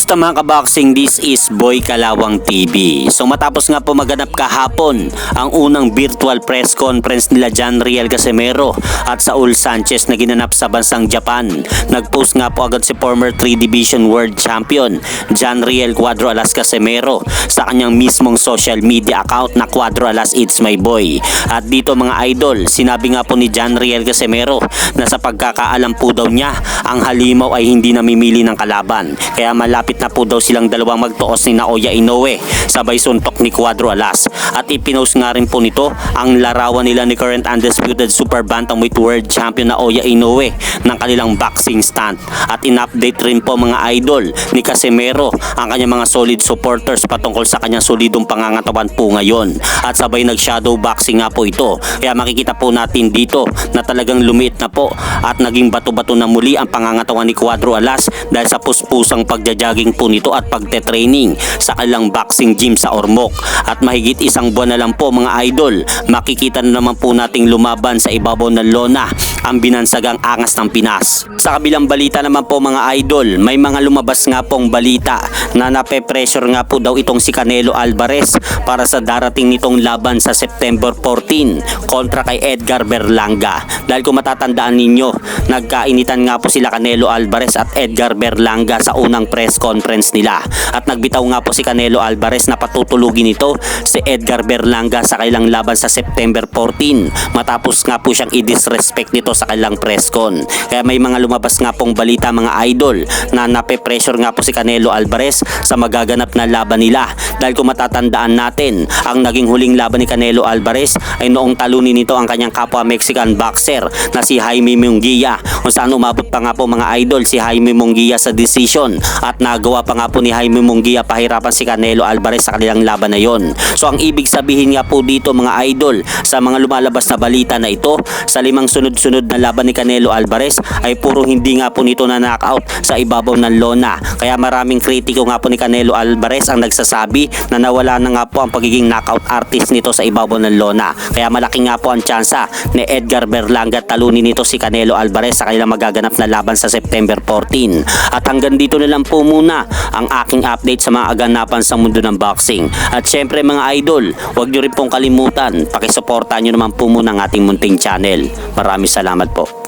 Kamusta mga kaboxing? This is Boy Kalawang TV. So matapos nga po maganap kahapon ang unang virtual press conference nila John Riel Casimero at Saul Sanchez na ginanap sa bansang Japan. Nagpost nga po agad si former 3 Division World Champion John Riel Cuadro Alas Casimero sa kanyang mismong social media account na Cuadro Alas It's My Boy. At dito mga idol, sinabi nga po ni John Riel Casimero na sa pagkakaalam po daw niya, ang halimaw ay hindi namimili ng kalaban. Kaya malapit na po daw silang dalawang magtuos ni Naoya Inoue sabay suntok ni Cuadro Alas. At ipinost nga rin po nito ang larawan nila ni current undisputed super bantamweight world champion Naoya Inoue ng kanilang boxing stand. At in-update rin po mga idol ni Casimero ang kanyang mga solid supporters patungkol sa kanyang solidong pangangatawan po ngayon. At sabay nag-shadow boxing nga po ito. Kaya makikita po natin dito na talagang lumiit na po at naging bato-bato na muli ang pangangatawan ni Cuadro Alas dahil sa puspusang pagja-jogging po nito at pagte-training sa kanilang boxing gym sa Ormoc. At mahigit isang buwan na lang po mga idol, makikita na naman po nating lumaban sa ibabaw ng lona ang binansagang angas ng Pinas. Sa kabilang balita naman po mga idol, may mga lumabas nga pong balita na nape-pressure nga po daw itong si Canelo Alvarez para sa darating nitong laban sa September 14 kontra kay Edgar Berlanga. Dahil kung matatandaan ninyo, nagkainitan nga po sila Canelo Alvarez at Edgar Berlanga sa unang press conference nila. At nagbitaw nga po si Canelo Alvarez na patutulugin ito si Edgar Berlanga sa kailang laban sa September 14 matapos nga po siyang i-disrespect nito sa kailang press con. Kaya may mga lumabas nga pong balita mga idol na nape-pressure nga po si Canelo Alvarez sa magaganap na laban nila. Dahil kung matatandaan natin, ang naging huling laban ni Canelo Alvarez ay noong talunin nito ang kanyang kapwa Mexican boxer na si Jaime Munguia, kung saan umabot pa nga po mga idol si Jaime Munguia sa decision at nagawa pa nga po ni Jaime Munguia pahirapan si Canelo Alvarez sa kanilang laban na yon. So ang ibig sabihin nga po dito mga idol sa mga lumalabas na balita na ito, sa 5 sunod-sunod na laban ni Canelo Alvarez ay puro hindi nga po nito na knockout sa ibabaw ng lona. Kaya maraming kritiko nga po ni Canelo Alvarez ang nagsasabi na nawala na nga po ang pagiging knockout artist nito sa ibabaw ng lona. Kaya malaki nga po ang tsansa ni Edgar Berlanga talunin nito si Canelo Alvarez sa kanilang magaganap na laban sa September 14. At hanggang dito na lang po muna ang aking update sa mga aganapan sa mundo ng boxing. At syempre mga idol, huwag nyo rin pong kalimutan, pakisuportahan nyo naman po muna ang ating munting channel. Maraming salamat po.